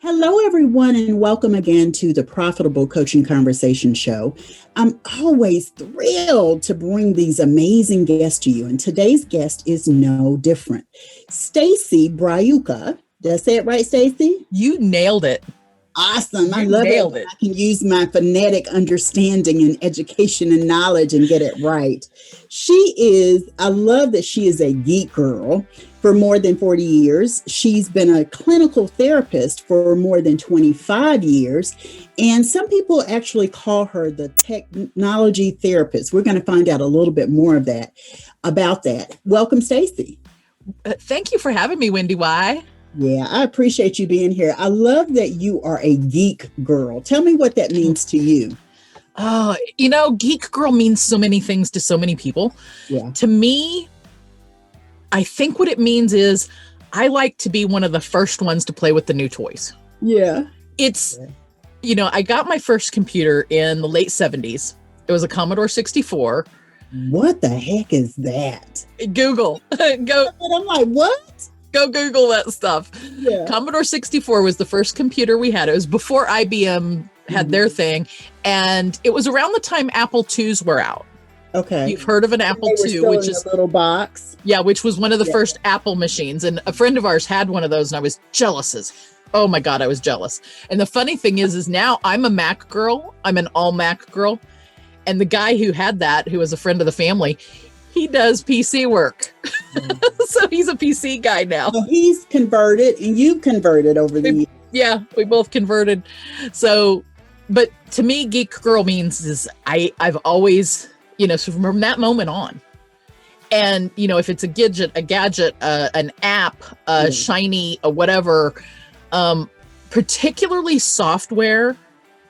Hello, everyone, and welcome again to the Profitable Coaching Conversation Show. I'm always thrilled to bring these amazing guests to you, and today's guest is no different. Stacy Bryuka. Did I say it right, Stacy? You nailed it. Awesome. I love it. I can use my phonetic understanding and education and knowledge and get it right. I love that she is a geek girl for more than 40 years. She's been a clinical therapist for more than 25 years. And some people actually call her the technology therapist. We're going to find out a little bit more about that. Welcome, Stacy. Thank you for having me, WendyY. Yeah, I appreciate you being here. I love that you are a geek girl. Tell me what that means to you. Oh, geek girl means so many things to so many people. Yeah. To me, I think what it means is I like to be one of the first ones to play with the new toys. Yeah. I got my first computer in the late 70s. It was a Commodore 64. What the heck is that? Google. Go. And I'm like, what? Go Google that stuff. Yeah. Commodore 64 was the first computer we had. It was before IBM had their thing. And it was around the time Apple IIs were out. Okay. You've heard of an Apple II, which is a little box. Yeah, which was one of the first Apple machines. And a friend of ours had one of those and I was oh my God, I was jealous. And the funny thing is now I'm a Mac girl. I'm an all Mac girl. And the guy who had that, who was a friend of the family, he does PC work. So he's a PC guy now. So he's converted and you've converted over the years. Yeah, we both converted. So, but to me, geek girl means is I've always, so from that moment on. And, if it's a gadget, an app, shiny, whatever, particularly software,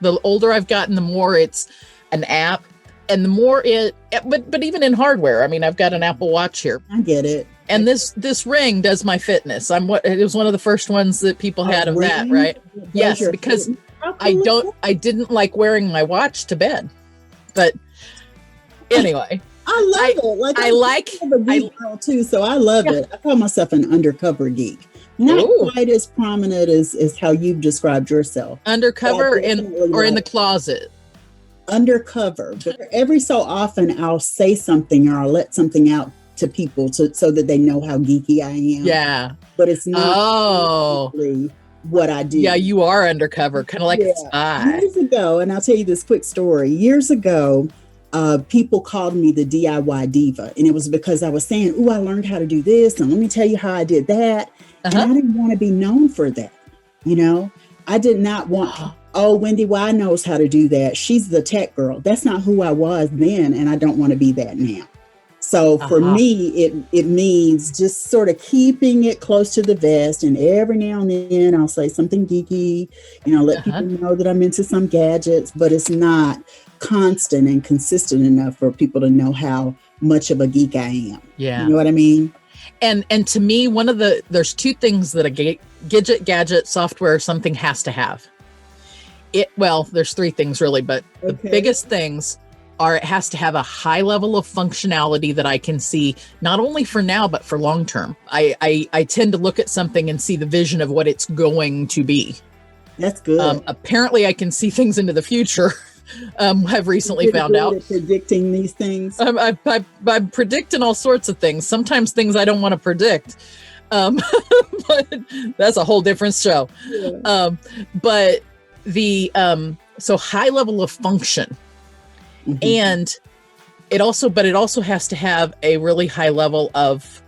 the older I've gotten, the more it's an app. And the more but even in hardware, I mean, I've got an Apple Watch here. I get it. And this ring does my fitness. It was one of the first ones that people had of ring? that, right? Yes, because I didn't like wearing my watch to bed. But anyway, I love it. I'm a geek girl too, so I love it. I call myself an undercover geek. Not quite as prominent as how you've described yourself. Undercover or in the closet. Undercover, but every so often I'll say something or I'll let something out to people so that they know how geeky I am. Yeah. But it's not what I do. Yeah, you are undercover, kind of like a spy. Years ago, and I'll tell you this quick story. Years ago, people called me the DIY diva. And it was because I was saying, I learned how to do this. And let me tell you how I did that. And I didn't want to be known for that. I did not want... WendyY knows how to do that. She's the tech girl. That's not who I was then, and I don't want to be that now. So for me, it means just sort of keeping it close to the vest, and every now and then I'll say something geeky, let people know that I'm into some gadgets, but it's not constant and consistent enough for people to know how much of a geek I am. Yeah. You know what I mean? And to me, there's two things that a gadget, software, something has to have. There's three things really, but the biggest things are it has to have a high level of functionality that I can see, not only for now, but for long term. I tend to look at something and see the vision of what it's going to be. That's good. Apparently I can see things into the future. I've recently found out. Predicting these things. I'm predicting all sorts of things. Sometimes things I don't want to predict. But that's a whole different show. Yeah. But so high level of function, and it also has to have a really high level of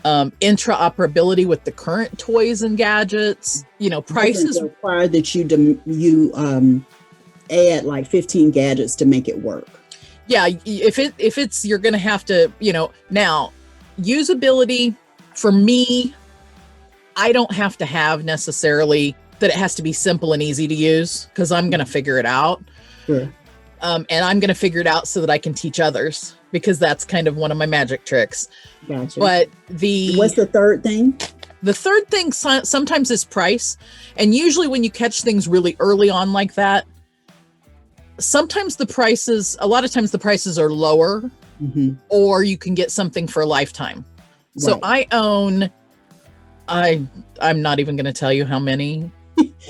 interoperability with the current toys and gadgets. Prices require that you add like 15 gadgets to make it work. Yeah, if it's you're gonna have to now usability for me. I don't have to have necessarily that it has to be simple and easy to use because I'm going to figure it out. Sure. And I'm going to figure it out so that I can teach others because that's kind of one of my magic tricks. Gotcha. But what's the third thing? The third thing sometimes is price. And usually when you catch things really early on like that, a lot of times the prices are lower or you can get something for a lifetime. Right. So I'm not even going to tell you how many.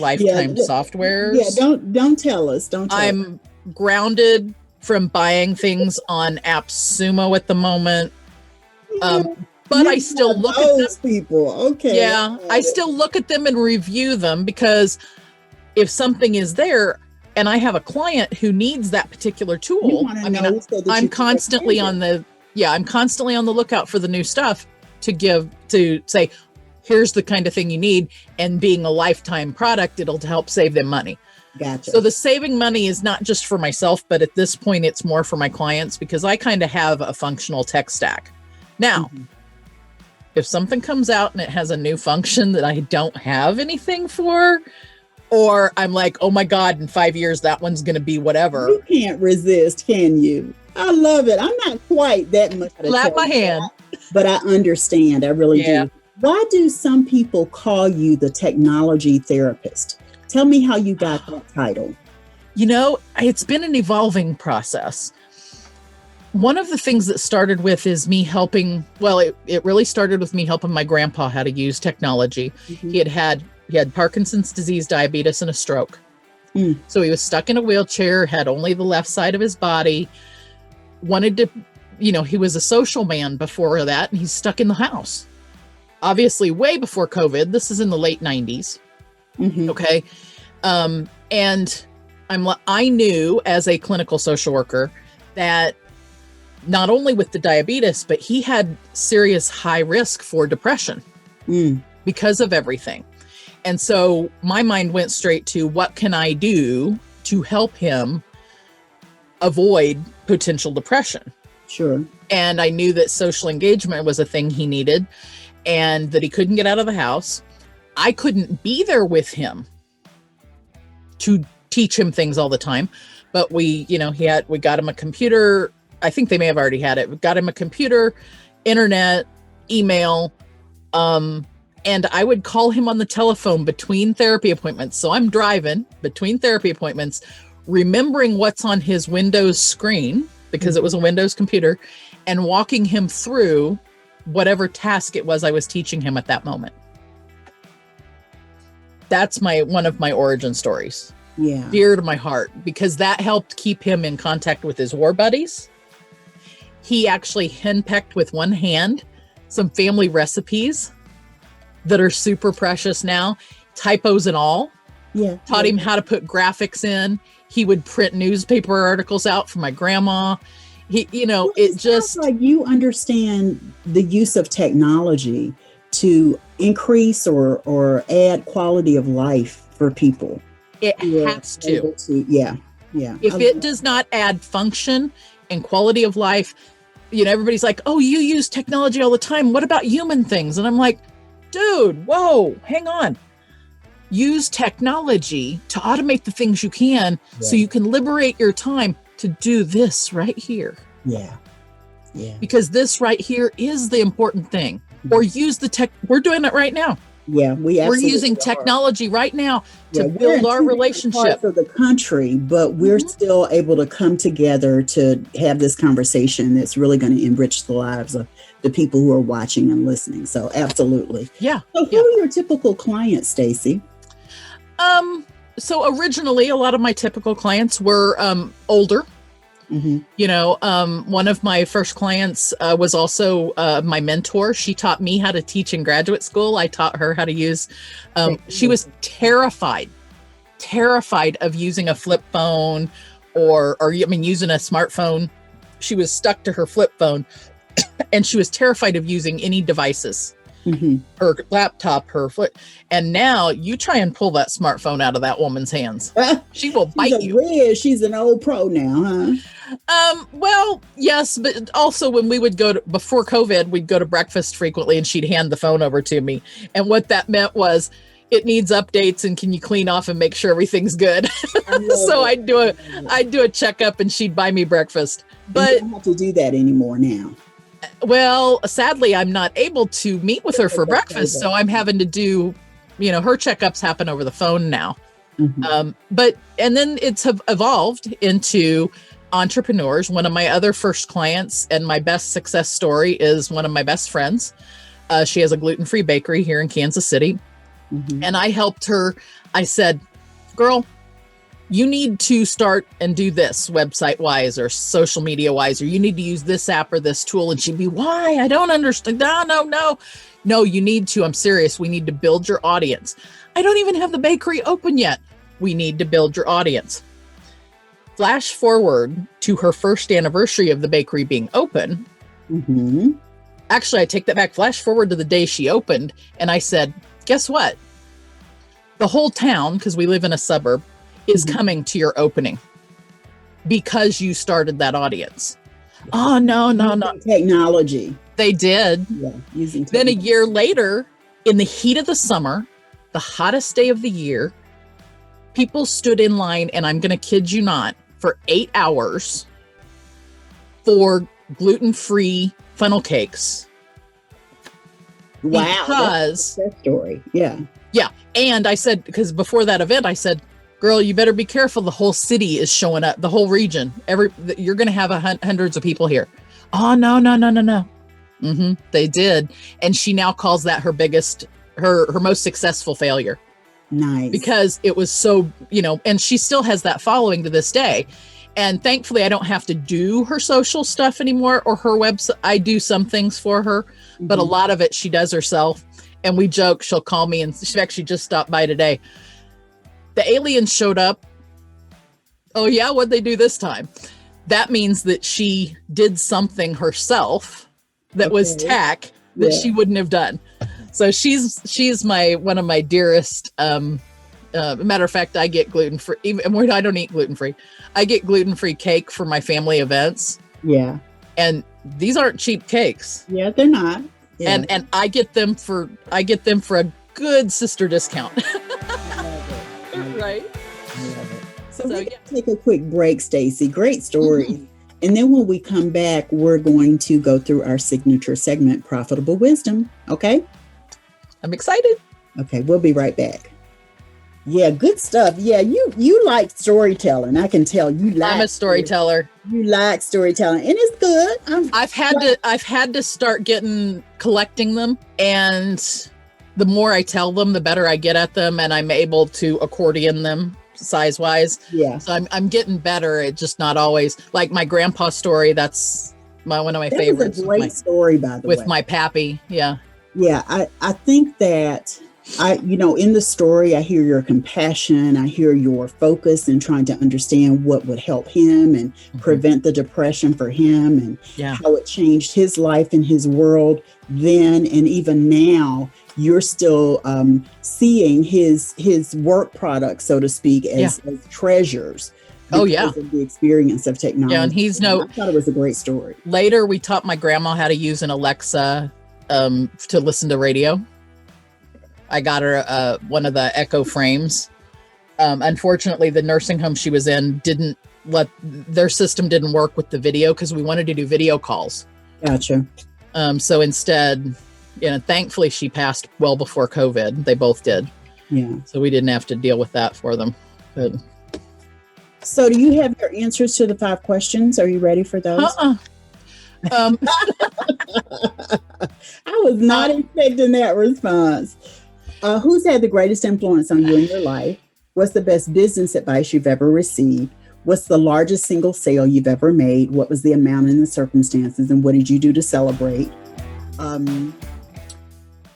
lifetime Yeah, softwares. don't tell us. Don't tell I'm grounded from buying things on AppSumo at the moment. us. But You're I still one of look at them. those people. Okay. Yeah, I still look at them and review them, because if something is there and I have a client who needs that particular tool, I'm constantly on the lookout for the new stuff to say, here's the kind of thing you need. And being a lifetime product, it'll help save them money. Gotcha. So the saving money is not just for myself, but at this point, it's more for my clients, because I kind of have a functional tech stack. Now, if something comes out and it has a new function that I don't have anything for, or I'm like, oh my God, in 5 years, that one's going to be whatever. You can't resist, can you? I love it. I'm not quite that much. Clap my hand. But I understand. I really do. Why do some people call you the technology therapist? Tell me how you got that title. It's been an evolving process. One of the things that started with is me helping. Well, it really started with me helping my grandpa how to use technology. He had Parkinson's disease, diabetes, and a stroke. So he was stuck in a wheelchair, had only the left side of his body, wanted to, he was a social man before that, and he's stuck in the house. Obviously, way before COVID. This is in the late 90s. Okay. And I knew as a clinical social worker that not only with the diabetes, but he had serious high risk for depression because of everything. And so my mind went straight to, what can I do to help him avoid potential depression? Sure. And I knew that social engagement was a thing he needed, and that he couldn't get out of the house. I couldn't be there with him to teach him things all the time, but we got him a computer. I think they may have already had it. We got him a computer, internet, email, and I would call him on the telephone between therapy appointments. So I'm driving between therapy appointments, remembering what's on his Windows screen, because it was a Windows computer, and walking him through whatever task it was I was teaching him at that moment. That's one of my origin stories. Yeah. Dear to my heart, because that helped keep him in contact with his war buddies. He actually henpecked with one hand some family recipes that are super precious now, typos and all. Yeah. Taught him how to put graphics in. He would print newspaper articles out for my grandma. It just sounds like you understand the use of technology to increase or add quality of life for people. It has to. Yeah. If it does not add function and quality of life, everybody's like, oh, you use technology all the time. What about human things? And I'm like, dude, whoa, hang on. Use technology to automate the things you can, so you can liberate your time to do this right here. Yeah. Because this right here is the important thing. Or use the tech. We're doing it right now. Yeah, we're using technology right now to build our relationship for the country, but we're still able to come together to have this conversation that's really going to enrich the lives of the people who are watching and listening. So absolutely. Yeah. So who are your typical clients, Stacy? So originally a lot of my typical clients were older. One of my first clients was also my mentor. She taught me how to teach in graduate school. I taught her how to use, she was terrified of using a flip phone or using a smartphone. She was stuck to her flip phone and she was terrified of using any devices. Her laptop, her foot. And now you try and pull that smartphone out of that woman's hands. She will bite you. She's an old pro now, huh? Well, yes, but also when we would before COVID, we'd go to breakfast frequently and she'd hand the phone over to me. And what that meant was, it needs updates and can you clean off and make sure everything's good? So I'd do a checkup and she'd buy me breakfast. But you don't have to do that anymore now. Well, sadly, I'm not able to meet with her for breakfast. So I'm having to do, her checkups happen over the phone now. And then it's evolved into entrepreneurs. One of my other first clients and my best success story is one of my best friends. She has a gluten-free bakery here in Kansas City. And I helped her. I said, girl, you need to start and do this website wise or social media wise, or you need to use this app or this tool. And she'd be, why? I don't understand. No, you need to. I'm serious. We need to build your audience. I don't even have the bakery open yet. We need to build your audience. Flash forward to her first anniversary of the bakery being open. Actually, I take that back. Flash forward to the day she opened. And I said, guess what? The whole town, because we live in a suburb, is coming to your opening because you started that audience. Oh, no. Technology. They did. Yeah, using then a year later, in the heat of the summer, the hottest day of the year, people stood in line, and I'm going to kid you not, for 8 hours for gluten-free funnel cakes. Wow. Because that's a story. Yeah. Yeah. And I said, because before that event, I said, girl, you better be careful. The whole city is showing up, the whole region. You're going to have hundreds of people here. Oh, no. They did. And she now calls that her most successful failure. Nice. Because it was so, and she still has that following to this day. And thankfully, I don't have to do her social stuff anymore or her website. I do some things for her, but a lot of it she does herself. And we joke, she'll call me, and she actually just stopped by today. The aliens showed up. Oh, yeah? What'd they do this time? That means that she did something herself that was tech that she wouldn't have done. So she's one of my dearest. Matter of fact, I get gluten-free. Even I don't eat gluten-free. I get gluten-free cake for my family events. Yeah. And these aren't cheap cakes. Yeah, they're not. Yeah. And I get them for a good sister discount. Right. So we're going to take a quick break, Stacy. Great story. And then when we come back, we're going to go through our signature segment, Profitable Wisdom. Okay? I'm excited. Okay, we'll be right back. Yeah, good stuff. Yeah, you like storytelling. I can tell you like. I'm a storyteller. You like storytelling, and it's good. I've had to start collecting them, and the more I tell them, the better I get at them, and I'm able to accordion them size wise. Yeah. So I'm getting better. It's just not always like my grandpa story. That's one of my favorites. It's a great story, by the way. With my pappy. Yeah. Yeah. I think that in the story, I hear your compassion. I hear your focus in trying to understand what would help him and prevent the depression for him, and how it changed his life and his world then. And even now, you're still seeing his work product, so to speak, as treasures. Because of the experience of technology. Yeah, and I thought it was a great story. Later, we taught my grandma how to use an Alexa to listen to radio. I got her one of the Echo frames. Unfortunately, the nursing home she was in their system didn't work with the video because we wanted to do video calls. Gotcha. So instead, thankfully she passed well before COVID. They both did. Yeah. So we didn't have to deal with that for them. But. So do you have your answers to the 5 questions? Are you ready for those? I was not expecting that response. Who's had the greatest influence on you in your life? What's the best business advice you've ever received? What's the largest single sale you've ever made? What was the amount and the circumstances? And what did you do to celebrate?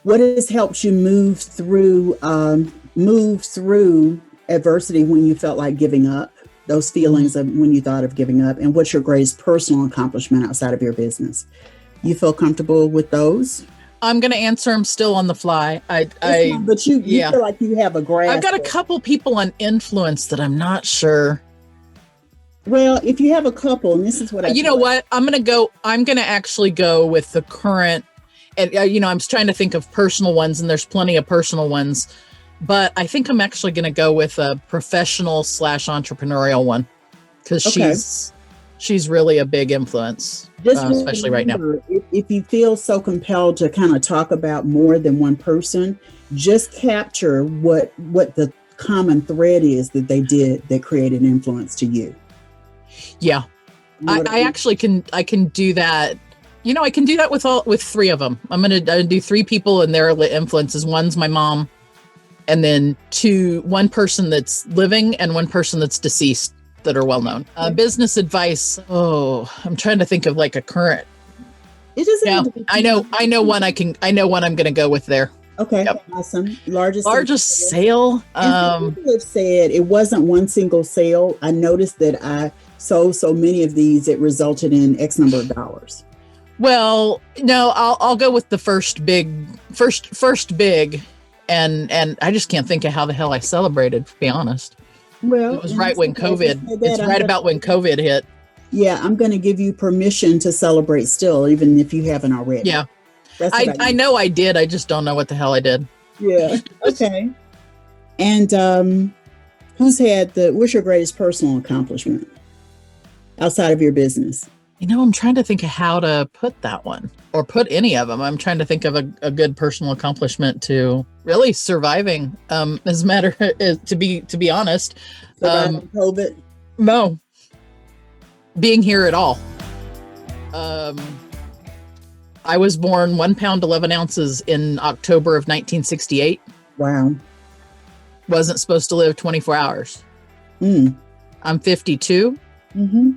What has helped you move through adversity when you felt like giving up? Those feelings of when you thought of giving up, and what's your greatest personal accomplishment outside of your business? You feel comfortable with those? I'm going to answer them still on the fly. But you feel like you have a grasp. I've got a couple people on influence that I'm not sure. Well, if you have a couple, and this is what what? I'm going to actually go with the current, and I'm trying to think of personal ones, and there's plenty of personal ones. But I think I'm actually going to go with a professional / entrepreneurial one, because she's really a big influence, especially right now. If you feel so compelled to kind of talk about more than one person, just capture what the common thread is that they did that created influence to you. Yeah, I actually can do that. I can do that with 3 of them. I'm going to do 3 people and their influences. One's my mom. and then one person that's living and one person that's deceased that are well known. Business advice. Oh, I'm trying to think of like a current. It doesn't. Yeah, I know one. I know one I'm going to go with there. Okay, yep. Awesome. Largest sale. And people have said it wasn't one single sale. I noticed that I sold so many of these, it resulted in X number of dollars. Well, no, I'll go with the first big, and I just can't think of how the hell I celebrated, to be honest. Well, it was right when COVID. It's right about when COVID hit. Yeah, I'm going to give you permission to celebrate still, even if you haven't already. Yeah. I know I did. I just don't know what the hell I did. Yeah. Okay. And what's your greatest personal accomplishment outside of your business? I'm trying to think of how to put that one or put any of them. I'm trying to think of a good personal accomplishment to really surviving. As a matter to be honest, surviving COVID. No, being here at all. I was born 1 pound 11 ounces in October of 1968. Wow. Wasn't supposed to live 24 hours. I'm 52. Mm-hmm.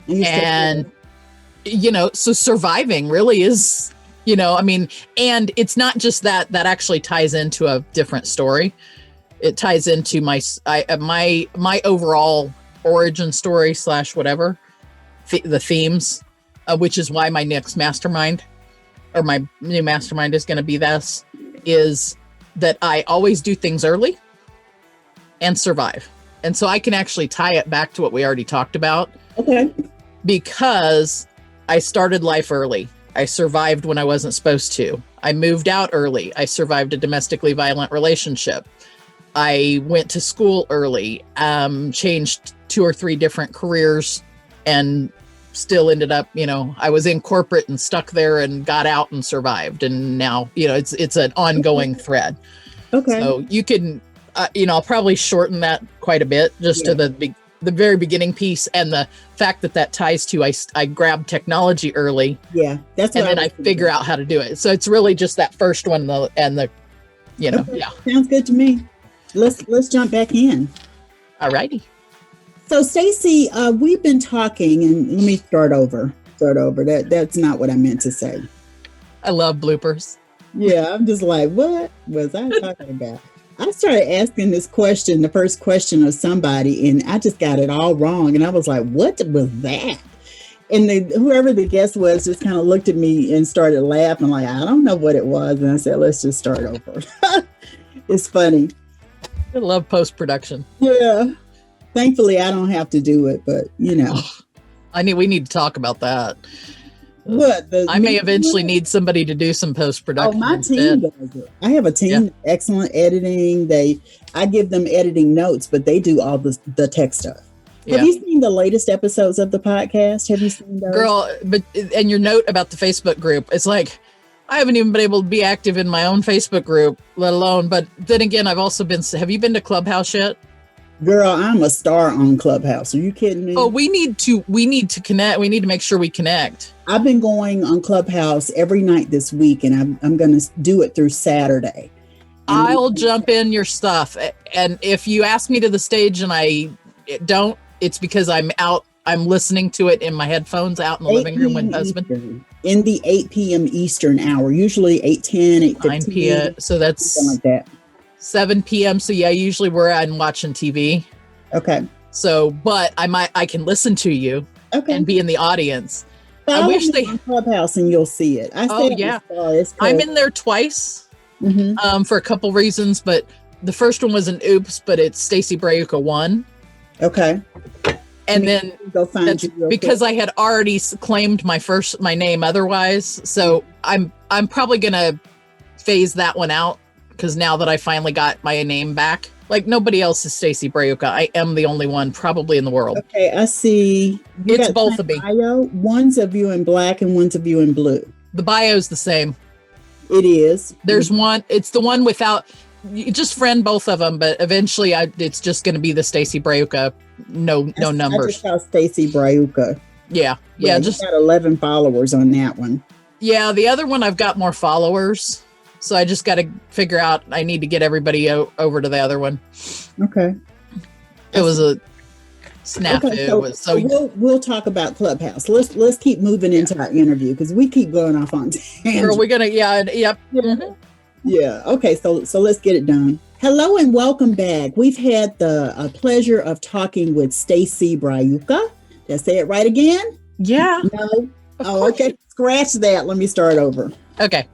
And so surviving really is, and it's not just that actually ties into a different story. It ties into my overall origin story / whatever, the themes, which is why my next mastermind or my new mastermind is going to be this, is that I always do things early and survive. And so I can actually tie it back to what we already talked about. Okay. Because I started life early. I survived when I wasn't supposed to. I moved out early. I survived a domestically violent relationship. I went to school early, changed 2 or 3 different careers, and still ended up, I was in corporate and stuck there and got out and survived. And now, it's an ongoing thread. Okay. So you can, I'll probably shorten that quite a bit just to the very beginning piece, and the fact that ties to I grabbed technology early. Yeah, that's and then I figure out how to do it. So it's really just that first one, okay. Yeah. Sounds good to me. Let's jump back in. All righty. So Stacy, we've been talking, and let me start over. That's not what I meant to say. I love bloopers. Yeah, I'm just like, what was I talking about? I started asking this question, the first question of somebody, and I just got it all wrong. And I was like, what was that? And whoever the guest was just kind of looked at me and started laughing like, I don't know what it was. And I said, let's just start over. It's funny. I love post-production. Yeah. Thankfully, I don't have to do it, but we need to talk about that. What? I may eventually need somebody to do some post-production. Oh, my team does it. I have a team, excellent editing. I give them editing notes, but they do all the tech stuff. Yeah. Have you seen the latest episodes of the podcast? Have you seen those? Girl, and your note about the Facebook group, it's like, I haven't even been able to be active in my own Facebook group, let alone, but then again, have you been to Clubhouse yet? Girl, I'm a star on Clubhouse. Are you kidding me? Oh, we need to connect. We need to make sure we connect. I've been going on Clubhouse every night this week, and I'm going to do it through Saturday. I'll jump in your stuff. And if you ask me to the stage and I don't, it's because I'm out. I'm listening to it in my headphones out in the living room with husband. Eastern, in the 8 p.m. Eastern hour, usually 8:10, 8:15. 9 p.m. So that's something like that. 7 p.m. So yeah, usually we're out and watching TV. Okay. So, but I can listen to you and be in the audience. I wish they on Clubhouse and you'll see it. I'm in there twice for a couple reasons, but the first one was an oops, but it's Stacy Brayuka 1. Okay. And then that's because I had already claimed my name otherwise. So I'm probably going to phase that one out because now that I finally got my name back, like nobody else is Stacy Brayuka. I am the only one probably in the world. Okay, I see. It's both of me. Bio. One's of you in black and one's of you in blue. The bio's the same. It is. There's one. It's the one without. You just friend both of them, but eventually it's just going to be the Stacy Brayuka. No numbers. I just saw Stacy Brayuka. Yeah. Just got 11 followers on that one. Yeah, the other one I've got more followers. So I just got to figure out, I need to get everybody over to the other one. Okay. It was a snafu. Okay, so we'll talk about Clubhouse. Let's keep moving into our interview because we keep going off on tangents. Are we gonna? Yep. Mm-hmm. Yeah. Okay. So let's get it done. Hello and welcome back. We've had the pleasure of talking with Stacy Bryuka. Did I say it right again? Yeah. No. Oh, okay. Scratch that. Let me start over. Okay.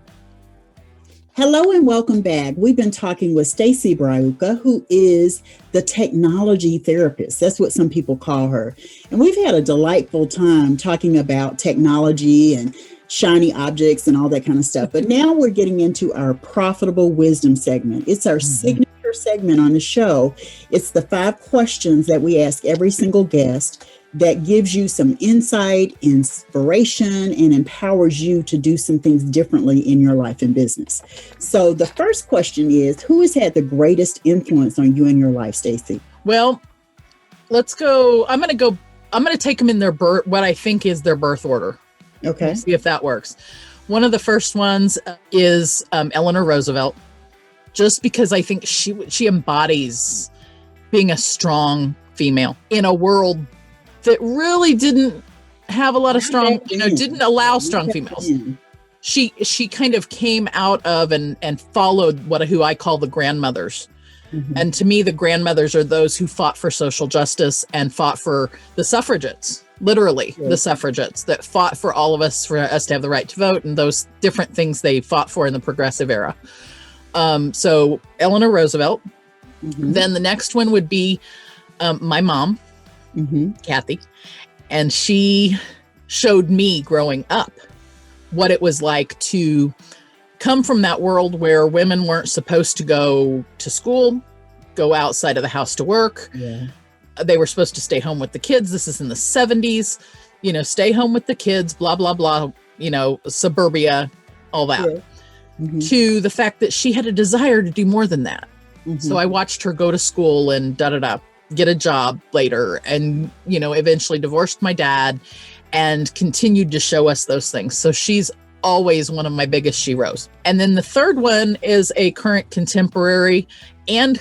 Hello and welcome back. We've been talking with Stacy Bryuka, who is the technology therapist. That's what some people call her. And we've had a delightful time talking about technology and shiny objects and all that kind of stuff. But now we're getting into our profitable wisdom segment. It's our signature segment on the show. It's the 5 questions that we ask every single guest that gives you some insight, inspiration, and empowers you to do some things differently in your life and business. So the first question is, who has had the greatest influence on you in your life, Stacy? Well, let's go. I'm going to take them in their birth, what I think is their birth order. Okay. Let's see if that works. One of the first ones is Eleanor Roosevelt, just because I think she embodies being a strong female in a world that really didn't have a lot of strong, didn't allow strong females. She kind of came out of and followed who I call the grandmothers. Mm-hmm. And to me, the grandmothers are those who fought for social justice and fought for the suffragettes, literally the suffragettes that fought for all of us, for us to have the right to vote and those different things they fought for in the progressive era. So Eleanor Roosevelt. Mm-hmm. Then the next one would be my mom. Mm-hmm. Kathy, and she showed me growing up what it was like to come from that world where women weren't supposed to go to school, go outside of the house to work. Yeah. They were supposed to stay home with the kids. This is in the 70s, stay home with the kids, blah, blah, blah, suburbia, all that. Yeah. Mm-hmm. To the fact that she had a desire to do more than that. Mm-hmm. So I watched her go to school and get a job later and, eventually divorced my dad and continued to show us those things. So she's always one of my biggest sheroes. And then the third one is a current contemporary, and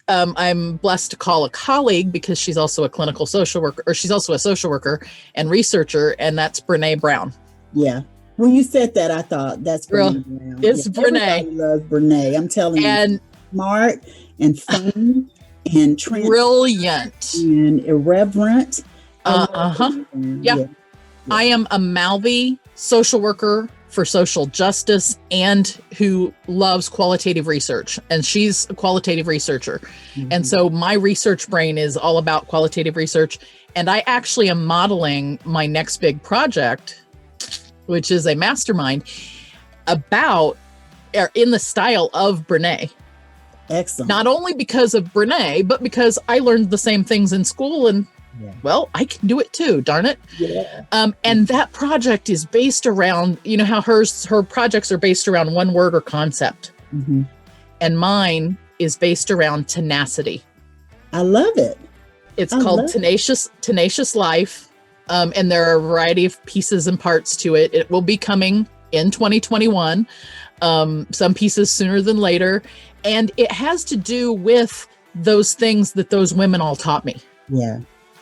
I'm blessed to call a colleague because she's also a clinical social worker, or she's also a social worker and researcher, and that's Brene Brown. Yeah. When you said that, I thought that's Brene Brown. It's Brene. Everybody loves Brene. I'm telling you. Smart and funny. And brilliant and irreverent. Yeah. I am a mouthy social worker for social justice and who loves qualitative research, and she's a qualitative researcher. Mm-hmm. And so my research brain is all about qualitative research, and I actually am modeling my next big project, which is a mastermind in the style of Brene. Excellent. Not only because of Brene, but because I learned the same things in school, and well, I can do it too, darn it. Yeah. And that project is based around, how her projects are based around one word or concept. Mm-hmm. And mine is based around tenacity. I love it. It's called Tenacious Life. And there are a variety of pieces and parts to it. It will be coming in 2021. Some pieces sooner than later. And it has to do with those things that those women all taught me. Yeah.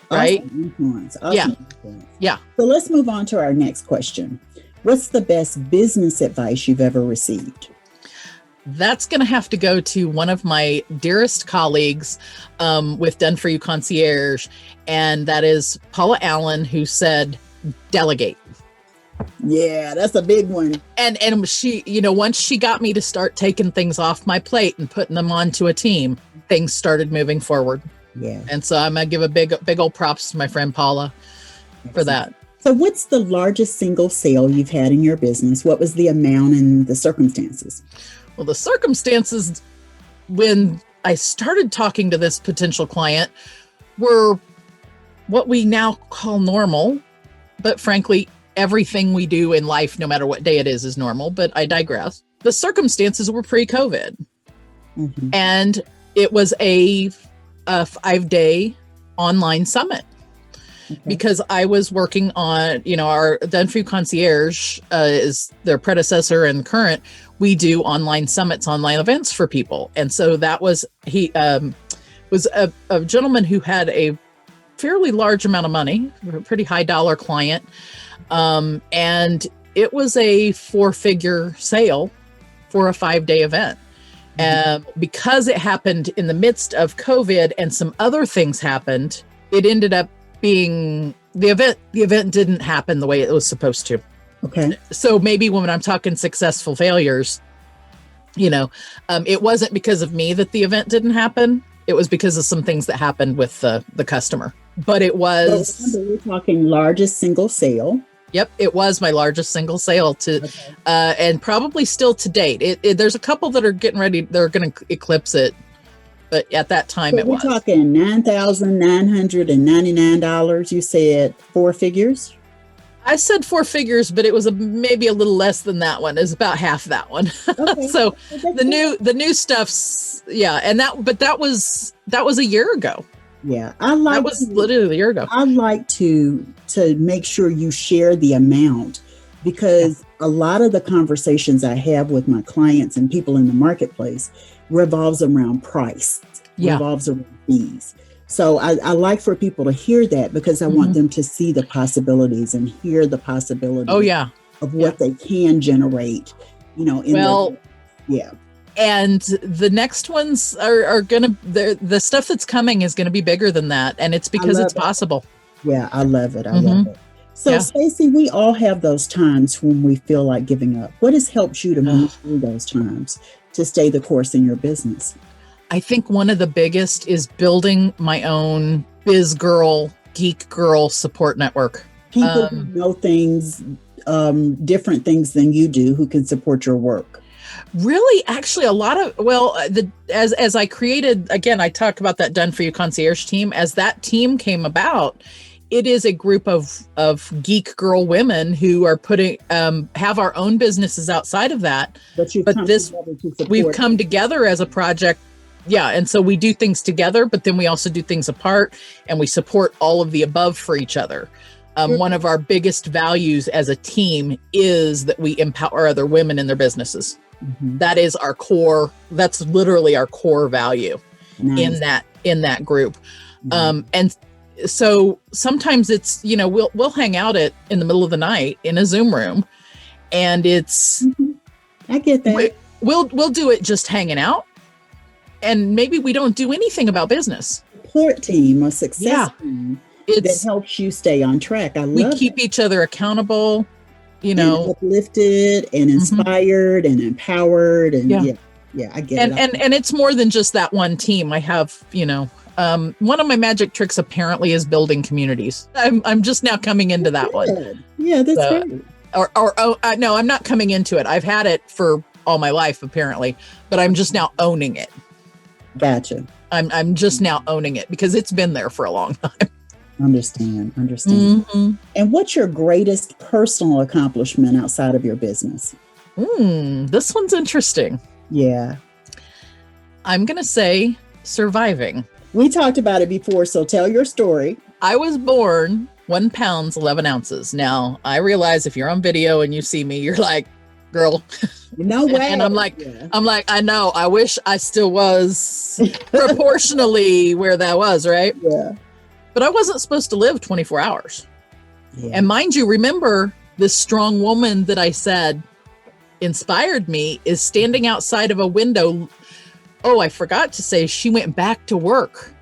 Right? Awesome influence. Influence. Yeah. So let's move on to our next question. What's the best business advice you've ever received? That's going to have to go to one of my dearest colleagues with Done For You Concierge. And that is Paula Allen, who said, delegate. Yeah, that's a big one. And she, once she got me to start taking things off my plate and putting them onto a team, things started moving forward. Yeah. And so I'm going to give a big old props to my friend Paula for that. So what's the largest single sale you've had in your business? What was the amount and the circumstances? Well, the circumstances when I started talking to this potential client were what we now call normal, but frankly, everything we do in life, no matter what day it is normal, but I digress. The circumstances were pre-COVID. Mm-hmm. And it was a 5-day online summit. because I was working on, our Done For You Concierge is their predecessor and current. We do online summits, online events for people. And so that was, he was a gentleman who had a fairly large amount of money, a pretty high dollar client. And it was a 4-figure sale for a 5-day event. Because it happened in the midst of COVID and some other things happened, it ended up being the event didn't happen the way it was supposed to. Okay. So maybe when I'm talking successful failures, it wasn't because of me that the event didn't happen. It was because of some things that happened with the customer. But it was. So remember, we're talking largest single sale. Yep, it was my largest single sale and probably still to date. There's a couple that are getting ready; they're going to eclipse it, but at that time it was. We're talking $9,999. You said 4 figures. I said 4 figures, but it was maybe a little less than that one. It's about half that one. Okay. So the new stuff's and that was a year ago. Yeah, that was literally a year ago. I like to make sure you share the amount, because a lot of the conversations I have with my clients and people in the marketplace revolves around price, revolves around fees. So I like for people to hear that, because I want them to see the possibilities and hear the possibilities of what they can generate, And the next ones are going to, the stuff that's coming is going to be bigger than that. And it's because it's possible. Yeah, I love it. I love it. So Stacy, we all have those times when we feel like giving up. What has helped you to move through those times to stay the course in your business? I think one of the biggest is building my own biz girl, geek girl support network. People who know things, different things than you do, who can support your work. Really, actually, a lot of, as I created, again, I talk about that Done For You Concierge team. As that team came about, it is a group of geek girl women who are have our own businesses outside of that. We've come together as a project. Yeah. And so we do things together, but then we also do things apart, and we support all of the above for each other. One of our biggest values as a team is that we empower other women in their businesses. That is our core. That's literally our core value in that group. And so sometimes it's, we'll hang out in the middle of the night in a Zoom room, and it's, I get that. We'll do it just hanging out. And maybe we don't do anything about business. Support team, a success team that helps you stay on track. We keep each other accountable, and uplifted and inspired and empowered. And I get it. And it's more than just that one team. I have, one of my magic tricks apparently is building communities. I'm just now coming into that one. Yeah, that's right. No, I'm not coming into it. I've had it for all my life apparently, but I'm just now owning it. Gotcha. I'm just now owning it because it's been there for a long time. Understand. And what's your greatest personal accomplishment outside of your business? This one's interesting. Yeah. I'm going to say surviving. We talked about it before, so tell your story. I was born 1 pound, 11 ounces. Now, I realize if you're on video and you see me, you're like, girl, no way. And I'm like, I know, I wish I still was proportionally where that was, right? Yeah. But I wasn't supposed to live 24 hours. Yeah. And mind you, remember this strong woman that I said inspired me is standing outside of a window. Oh, I forgot to say she went back to work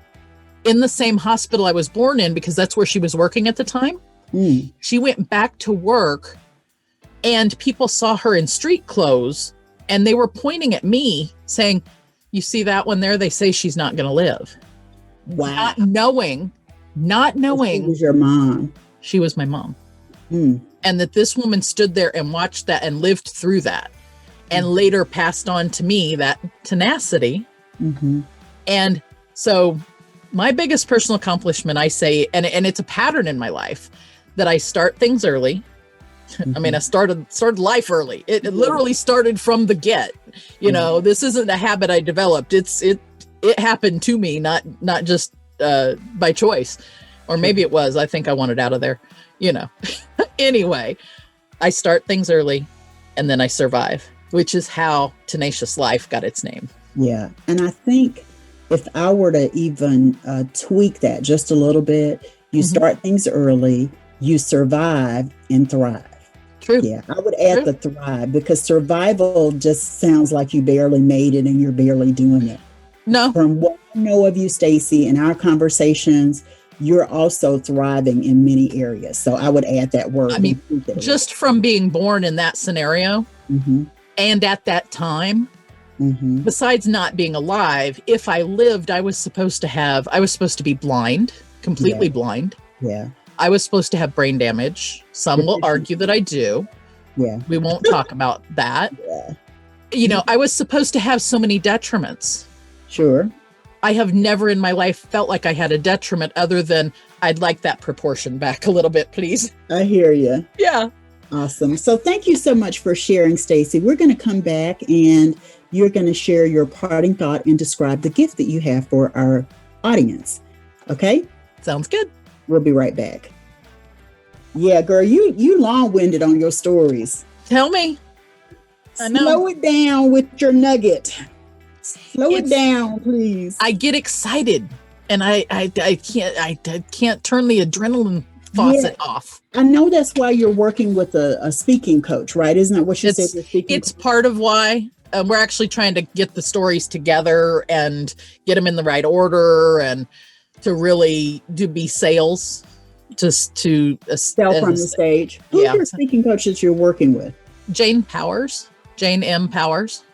in the same hospital I was born in, because that's where she was working at the time. She went back to work, and people saw her in street clothes, and they were pointing at me saying, you see that one there? They say she's not going to live. Wow. Not knowing. She was your mom. She was my mom. And that this woman stood there and watched that and lived through that, and later passed on to me that tenacity. And so my biggest personal accomplishment, I say, and it's a pattern in my life, that I start things early. I mean, I started life early. It literally started from the get. This isn't a habit I developed. It happened to me, not just by choice or maybe it was. I think I wanted out of there, you know. Anyway, I start things early and then I survive, which is how Tenacious Life got its name. Yeah. And I think if I were to even tweak that just a little bit, you start things early, you survive and thrive. True. Yeah, I would add the thrive, because survival just sounds like you barely made it and you're barely doing it. No. From what I know of you, Stacy, in our conversations, you're also thriving in many areas. So I would add that word. I mean, just from being born in that scenario and at that time, besides not being alive, if I lived, I was supposed to be blind, completely blind. Yeah. I was supposed to have brain damage. Some will argue that I do. Yeah. We won't talk about that. Yeah. You know, I was supposed to have so many detriments. Sure. I have never in my life felt like I had a detriment other than I'd like that proportion back a little bit, please. I hear you. Yeah. Awesome. So thank you so much for sharing, Stacy. We're going to come back and you're going to share your parting thought and describe the gift that you have for our audience. Okay? Sounds good. We'll be right back. Yeah, girl, you long-winded on your stories. Tell me. I know. Slow it down with your nugget. Slow it down, please. I get excited and I can't turn the adrenaline faucet off. I know that's why you're working with a speaking coach, right? Isn't that what you said? It's part of why we're actually trying to get the stories together and get them in the right order and to really be sales, just to sell from the stage. Who's your speaking coach that you're working with? Jane M. Powers.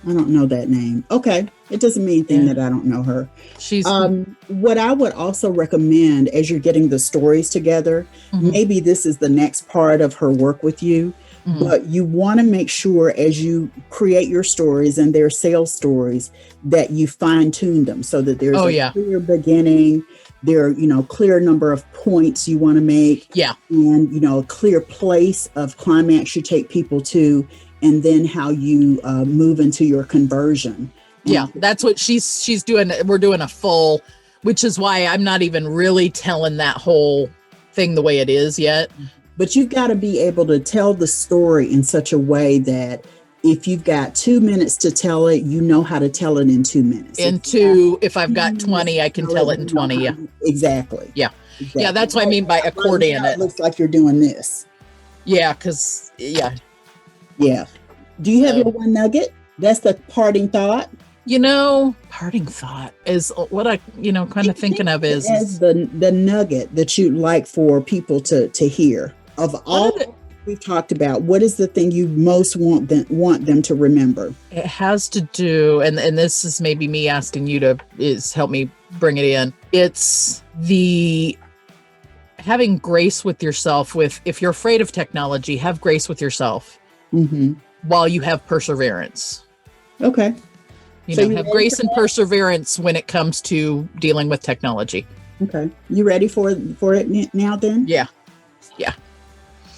I don't know that name. Okay. It doesn't mean anything that I don't know her. She's what I would also recommend as you're getting the stories together, maybe this is the next part of her work with you, but you want to make sure as you create your stories and their sales stories that you fine tune them so that there's a clear beginning, there are, clear number of points you want to make. Yeah. And, a clear place of climax you take people to, and then how you move into your conversion. Yeah, that's what she's doing. We're doing a full, which is why I'm not even really telling that whole thing the way it is yet. But you've got to be able to tell the story in such a way that if you've got 2 minutes to tell it, you know how to tell it in 2 minutes. If I've got 20, I can tell it in 20. Yeah, exactly. Yeah, exactly. Yeah. That's what I mean by accordion. It looks like you're doing this. Yeah, because yeah. Do you have your one nugget? That's the parting thought. Parting thought is what I, kind of thinking of is the nugget that you'd like for people to hear. Of all we've talked about, what is the thing you most want them to remember? It has to do, and this is maybe me asking you to help me bring it in. It's the having grace with yourself. If you're afraid of technology, have grace with yourself while you have perseverance. Okay. Have grace and perseverance when it comes to dealing with technology. Okay. You ready for it now then? Yeah.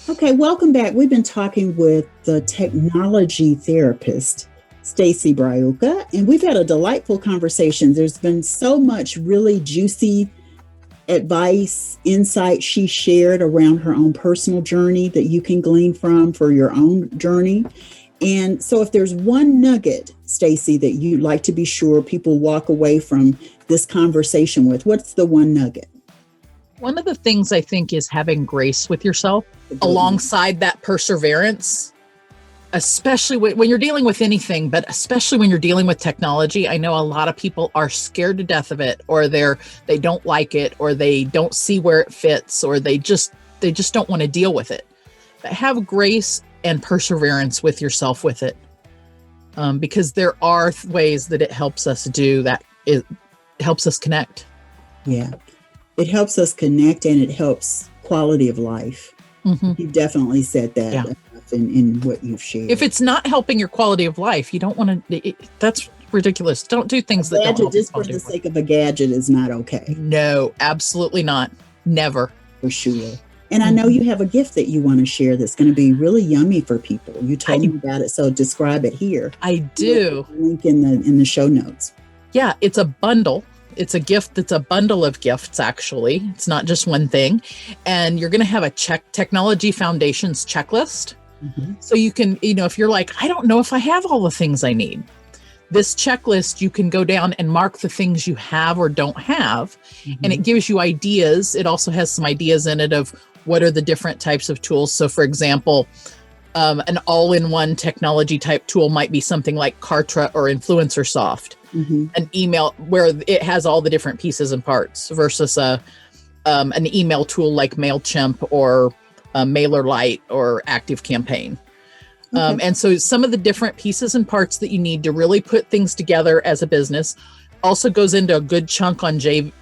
Okay, welcome back. We've been talking with the technology therapist, Stacy Braiuka, and we've had a delightful conversation. There's been so much really juicy advice, insight she shared around her own personal journey that you can glean from for your own journey. And so if there's one nugget, Stacy, that you'd like to be sure people walk away from this conversation with, what's the one nugget? One of the things I think is having grace with yourself alongside that perseverance, especially when you're dealing with anything, but especially when you're dealing with technology. I know a lot of people are scared to death of it, or they don't like it, or they don't see where it fits, or they just don't want to deal with it. But have grace and perseverance with yourself with it. Because there are ways that it helps us do that. It helps us connect. Yeah. It helps us connect, and it helps quality of life. You definitely said that enough in what you've shared. If it's not helping your quality of life, you don't want to, that's ridiculous. Don't do things that don't help just for the sake of a gadget is not okay. No, absolutely not. Never. For sure. And I know you have a gift that you want to share that's going to be really yummy for people. You told me about it, so describe it here. I do. Link in the show notes. Yeah, it's a bundle It's a gift that's a bundle of gifts, actually. It's not just one thing. And you're going to have a technology foundations checklist. Mm-hmm. So you can, if you're like, I don't know if I have all the things I need. This checklist, you can go down and mark the things you have or don't have. Mm-hmm. And it gives you ideas. It also has some ideas in it of what are the different types of tools. So for example, an all-in-one technology type tool might be something like Kartra or InfluencerSoft. Mm-hmm. An email where it has all the different pieces and parts versus an email tool like MailChimp or MailerLite or ActiveCampaign. Okay. And so some of the different pieces and parts that you need to really put things together as a business also goes into a good chunk on joint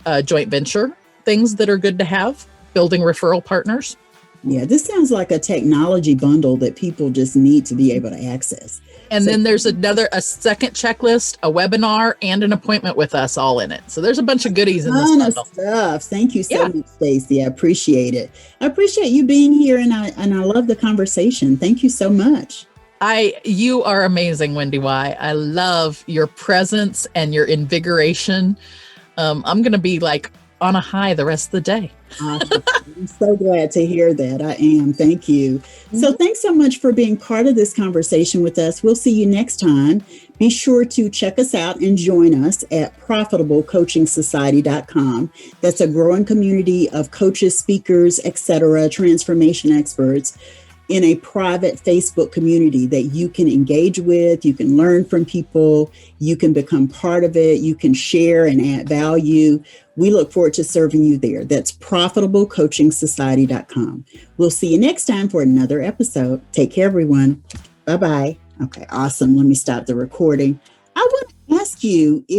venture things that are good to have, building referral partners. Yeah, this sounds like a technology bundle that people just need to be able to access. And then there's a second checklist, a webinar, and an appointment with us all in it. So there's a bunch of goodies in this bundle. Stuff. Thank you so much, Stacy. I appreciate it. I appreciate you being here, and I love the conversation. Thank you so much. You are amazing, WendyY. I love your presence and your invigoration. I'm going to be like on a high the rest of the day. Awesome. I'm so glad to hear that. I am. Thank you. Mm-hmm. So thanks so much for being part of this conversation with us. We'll see you next time. Be sure to check us out and join us at profitablecoachingsociety.com. That's a growing community of coaches, speakers, etc., transformation experts in a private Facebook community that you can engage with, you can learn from people, you can become part of it, you can share and add value. We look forward to serving you there. That's profitablecoachingsociety.com. We'll see you next time for another episode. Take care, everyone. Bye-bye. Okay, awesome. Let me stop the recording. I want to ask you if